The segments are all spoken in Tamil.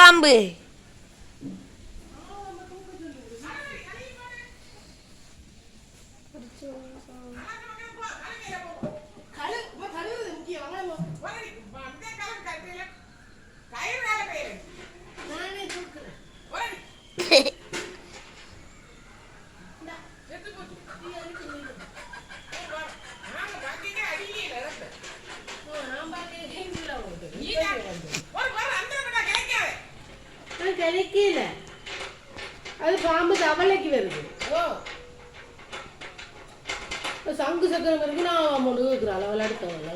பாம்பு. கிடைக்கல அது பாம்பு தவளைக்கு வருது. சங்கு சக்கரம் இருக்கு. நான் முழுக இருக்கிற அளவில் எடுத்தவங்க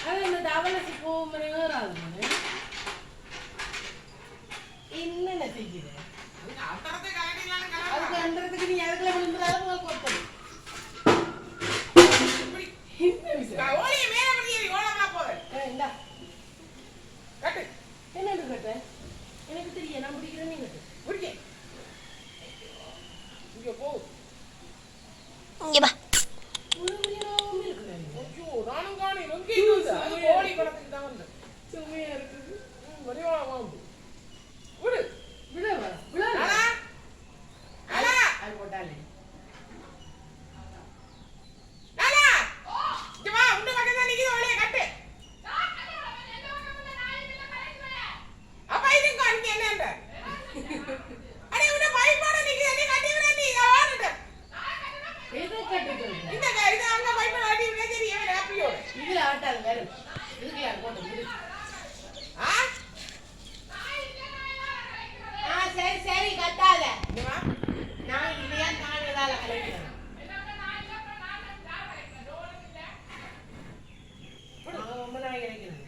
அது இந்த தவளைக்கு போகும்போது வேறாது என்னென்ன செய்யுது அதுக்கு அன்றதுக்கு நீ அதுக்குள்ள விழுந்துடாத கொடுத்தது. என்ன கட்ட எனக்கு தெரியும். நான் பிடிக்கிறேன். நீ கட்டு பிடிக்க இங்க போ. இங்க வா. நானும் காணி கோழி படத்துக்கு தான் வந்தேன். சும்மையா இருக்குது. வடிவா வாம்பு விடு விட விட அது போட்டாலே சரி சரி கட்டாத. நான் இல்லையா நான் ஏதாவது கலைக்கிறேன். ரொம்ப நான் இறக்கிறேன்.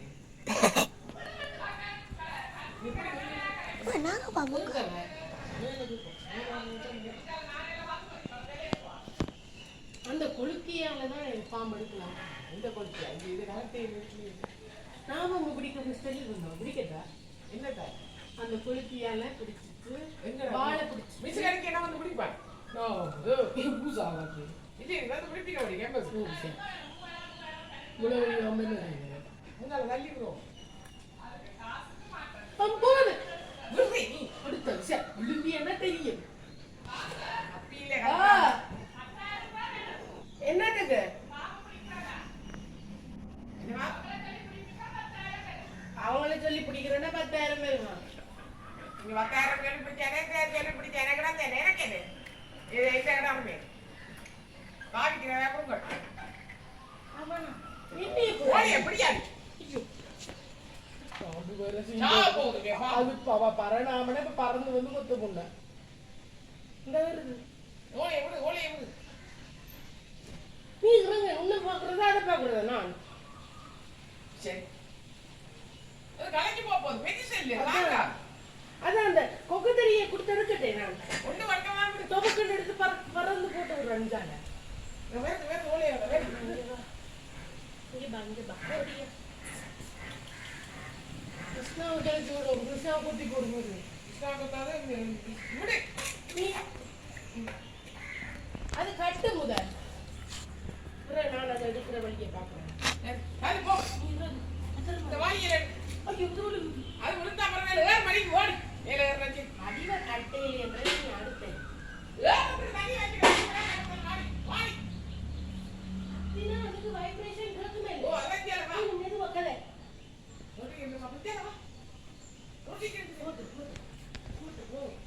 அந்த கொழுக்கியால தான் பாம்பு எடுக்கலாம். இந்த கொழுக்கியா இது நாட்டை நாம பிடிக்க ஸ்பெஷல் பண்ணோம். பிடிக்கட்டா என்னட்டா அந்த கொழுக்கியால பிடிச்சிட்டு வாழை பிடிச்சி மிச்சம் என்ன வந்து பிடிப்பான். பூசா இது வந்து பிடிப்பிக்க முடியும். கேம்பஸ் முன்னால தள்ளி விடுவோம். என்ன தெரியும் என்னது அவங்கள சொல்லி பிடிக்கிறேன்னா 10,000 பேருமா. நீங்க 10,000 பேர் பிடிச்சேன் பிடிச்ச எனக்கு தான் எனக்கு இது இந்த கிடாமே பாவிக்கிறேன். எப்படியாது பரணாமன இப்ப பறந்து வந்து கொத்து பொண்ண இந்த வருது. நீ இருங்க உன்ன பாக்குறதா அதை பாக்குறதா நான் சரி அதான் அந்த கொக்கத்தறிய கொடுத்தெடுக்கட்டேன். நான் ஒண்ணு வட்டமா தொகுக்கண்டு எடுத்து பறந்து போட்டு ஒரு ரஞ்சால கிருஷ்ணா கிருஷ்ணா குத்தி போடும்போது கிருஷ்ணா கொத்தாத அது கட்டு முதல் நான் அதை எடுக்கிற வழியை பார்க்கிறேன். அது விழுந்தா பரவாயில்ல. மணிக்கு ஓடி அடிவ கட்டையில் என்ற நீ அடுத்தேன் வைப்ரேஷன்